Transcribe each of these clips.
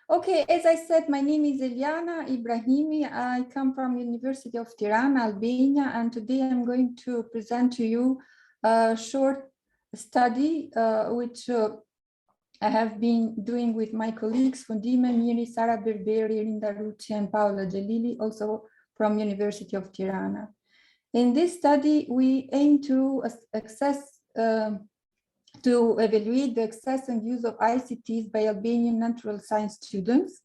Okay, as I said, my name is Eliana Ibrahimi. I come from University of Tirana, Albania, and today I'm going to present to you a short study which I have been doing with my colleagues Fundime, Miri, Sara, Berberi, Erinda, Rruci, and Paola Xhelili, also from University of Tirana. In this study, we aim to evaluate the access and use of ICTs by Albanian natural science students.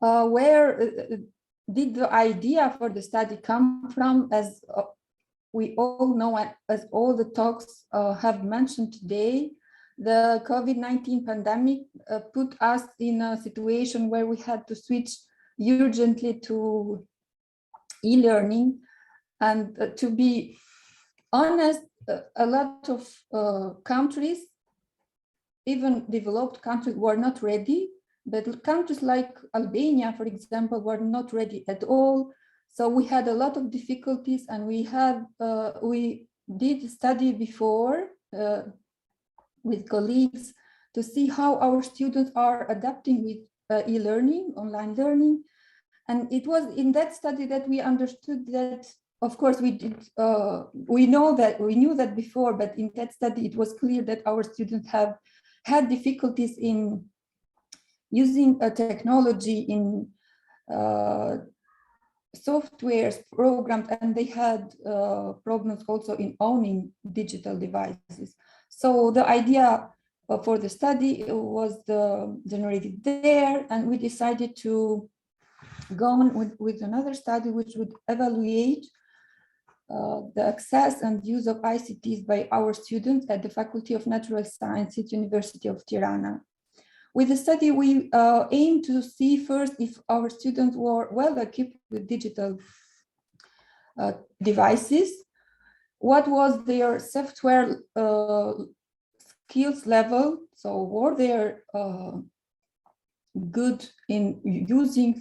Where did the idea for the study come from? As we all know, as all the talks have mentioned today, the COVID-19 pandemic put us in a situation where we had to switch urgently to e-learning. And to be honest, a lot of countries, even developed countries, were not ready, but countries like Albania, for example, were not ready at all. So we had a lot of difficulties, and we did study before with colleagues to see how our students are adapting with e-learning, online learning. And it was in that study that we understood that, of course, we knew that before, but in that study, it was clear that our students have had difficulties in using a technology in softwares, programs, and they had problems also in owning digital devices. So the idea for the study was generated there, and we decided to go on with another study which would evaluate the access and use of ICTs by our students at the Faculty of Natural Sciences, University of Tirana. With the study, we aim to see first if our students were well equipped with digital devices, what was their software skills level, so were they good in using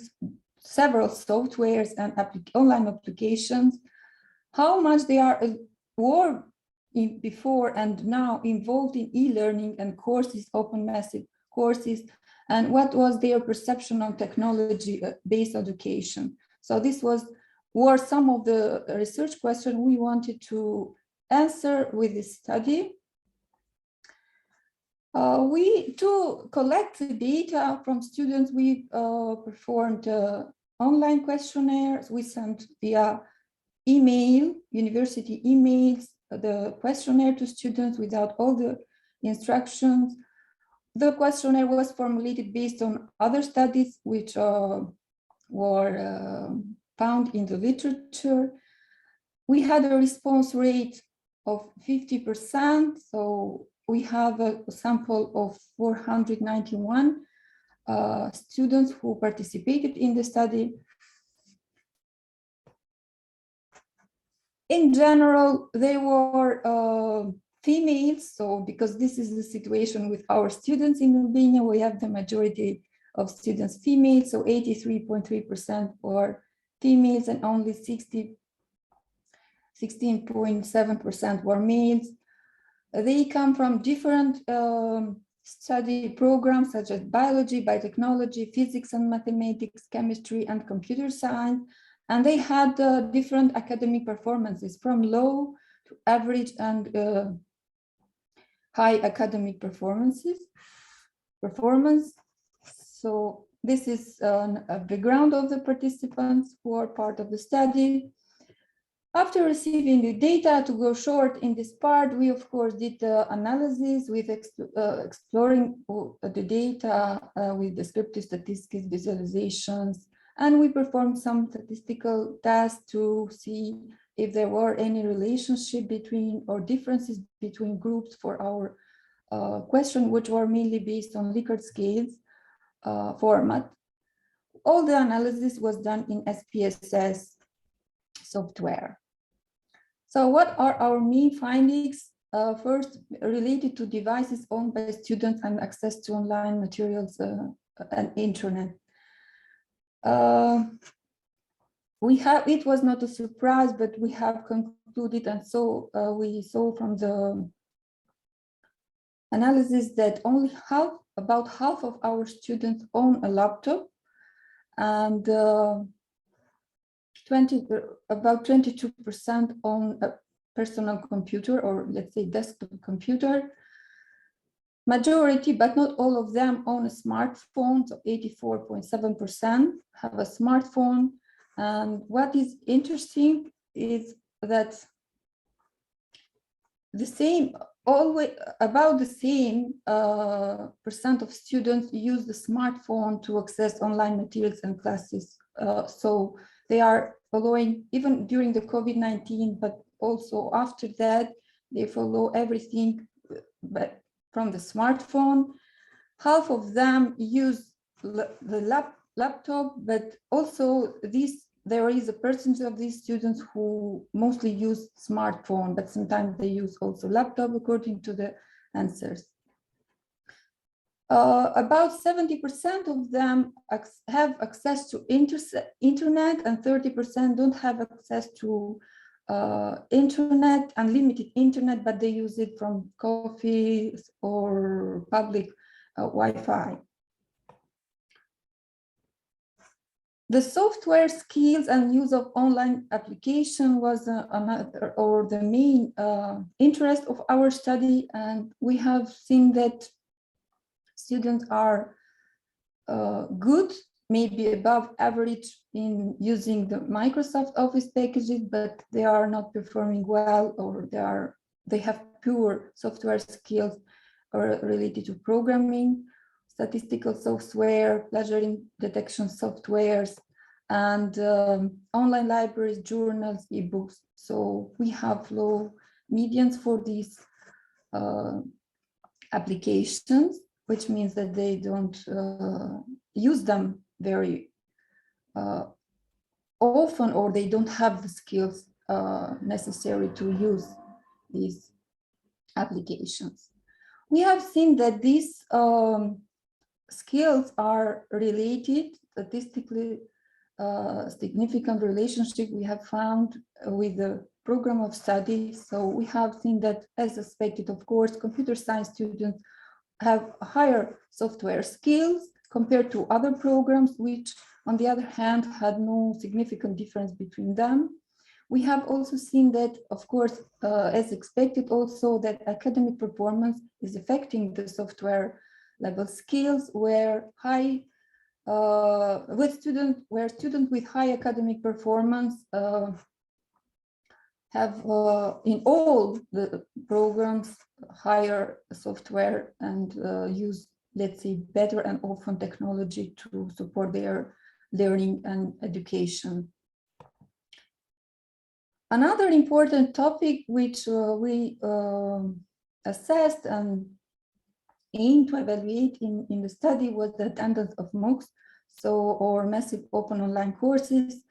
several softwares and online applications, how much they were before and now involved in e-learning and courses, open massive courses, and what was their perception on technology-based education. So this were some of the research questions we wanted to answer with this study. To collect the data from students, we performed online questionnaires. We sent via email, university emails, the questionnaire to students without all the instructions. The questionnaire was formulated based on other studies which were found in the literature. We had a response rate of 50%, so we have a sample of 491 students who participated in the study. In general, they were females, so because this is the situation with our students in Albania, we have the majority of students females, so 83.3% were females and only 16.7% were males. They come from different study programs such as biology, biotechnology, physics and mathematics, chemistry and computer science, and they had different academic performances from low to average and high academic performance. So this is a background of the participants who are part of the study. After receiving the data, to go short in this part, we of course did the analysis with exploring the data with descriptive statistics, visualizations, and we performed some statistical tests to see if there were any relationship between or differences between groups for our question, which were mainly based on Likert scales format. All the analysis was done in SPSS software. So what are our main findings? First, related to devices owned by students and access to online materials and internet. It was not a surprise, but we have concluded, and so we saw from the analysis that only about half of our students own a laptop, and about 22% own a personal computer, or let's say desktop computer. Majority, but not all of them, own a smartphone, so 84.7% have a smartphone. And what is interesting is that about the same percent of students use the smartphone to access online materials and classes. So they are following, even during the COVID-19, but also after that, they follow everything from the smartphone. Half of them use the laptop, but also there is a percentage of these students who mostly use smartphone, but sometimes they use also laptop, according to the answers. About 70% of them have access to internet, and 30% don't have access to internet, unlimited internet, but they use it from coffees or public Wi-Fi. The software skills and use of online application was another, or the main interest of our study, and we have seen that students are good, maybe above average in using the Microsoft Office packages, but they are not performing well, or they have poor software skills related to programming, statistical software, plagiarism detection softwares, and online libraries, journals, ebooks. So we have low medians for these applications, which means that they don't use them very often, or they don't have the skills necessary to use these applications. We have seen that these skills are related, statistically significant relationship we have found with the program of study. So we have seen that, as expected, of course, computer science students have higher software skills compared to other programs, which on the other hand had no significant difference between them. We have also seen that, of course, as expected also, that academic performance is affecting the software level skills, where students with high academic performance have in all the programs higher software and use, let's say, better and often technology to support their learning and education. Another important topic which we assessed and aimed to evaluate in the study was the attendance of MOOCs, or massive open online courses.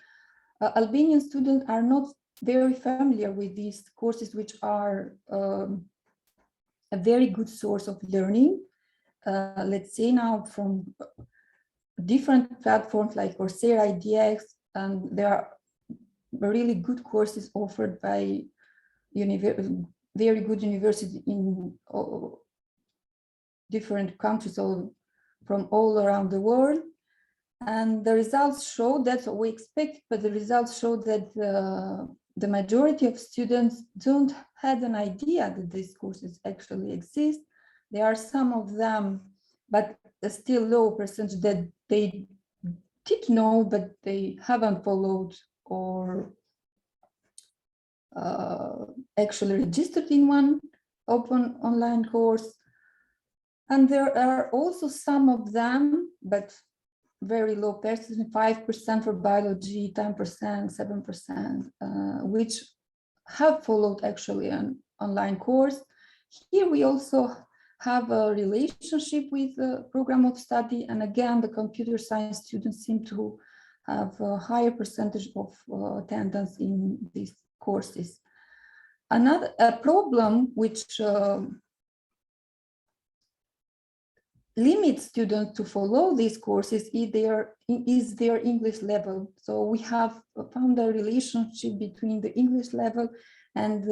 Albanian students are not very familiar with these courses, which are a very good source of learning. Let's say now from different platforms like Coursera, IDX, and there are really good courses offered by very good universities in different countries from all around the world. And the results show that, so we expect, but the results show that the majority of students don't have an idea that these courses actually exist. There are some of them, but still low percentage that they did know, but they haven't followed or actually registered in one open online course. And there are also some of them, but very low percentage, 5% for biology, 10%, 7%, which have followed actually an online course. Here we also have a relationship with the program of study, and again, the computer science students seem to have a higher percentage of attendance in these courses. Another problem which limits students to follow these courses is their English level. So we have found a relationship between the English level and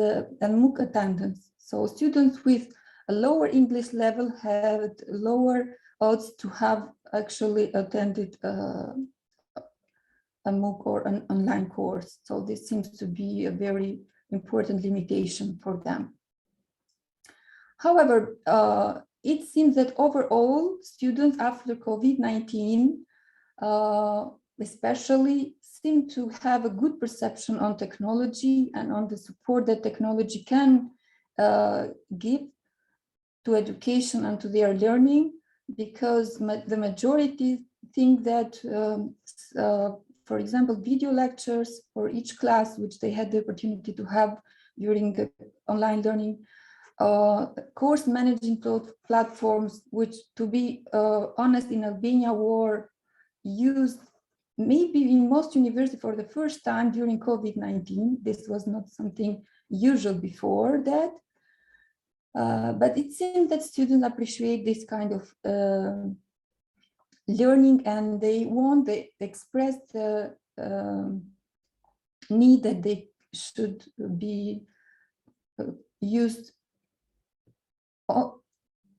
MOOC attendance. So students with a lower English level had lower odds to have actually attended a MOOC or an online course. So this seems to be a very important limitation for them. However, it seems that overall students after COVID-19 especially seem to have a good perception on technology and on the support that technology can give to education and to their learning, because the majority think that, for example, video lectures for each class, which they had the opportunity to have during the online learning, course managing platforms, which, to be honest, in Albania were used maybe in most universities for the first time during COVID-19. This was not something usual before that. But it seems that students appreciate this kind of learning, and they express the need that they should be used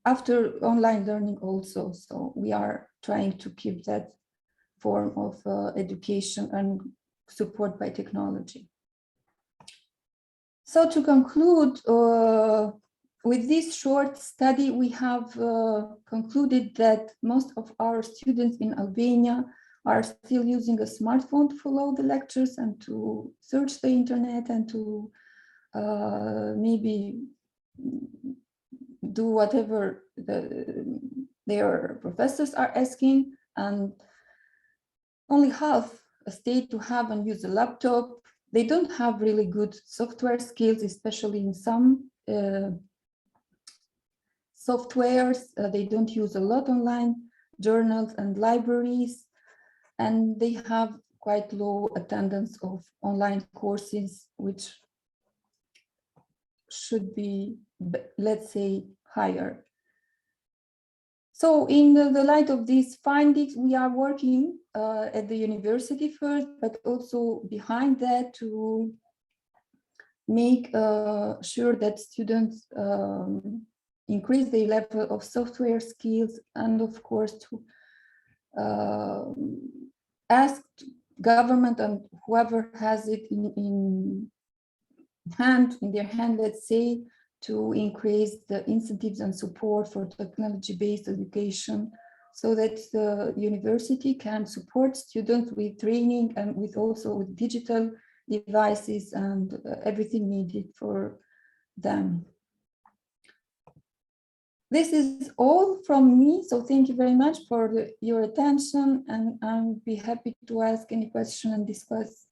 after online learning also. So we are trying to keep that form of education and support by technology. So to conclude, with this short study, we have concluded that most of our students in Albania are still using a smartphone to follow the lectures and to search the internet and to maybe do whatever their professors are asking, and only half stay to have and use a laptop. They don't have really good software skills, especially in some softwares. They don't use a lot online journals and libraries, and they have quite low attendance of online courses, which should be, let's say, higher. So in the light of these findings, we are working at the university first, but also behind that to make sure that students increase their level of software skills, and of course to ask government and whoever has it in their hand, let's say, to increase the incentives and support for technology-based education, so that the university can support students with training and also with digital devices and everything needed for them. This is all from me, so thank you very much for your attention, and I'll be happy to ask any question and discuss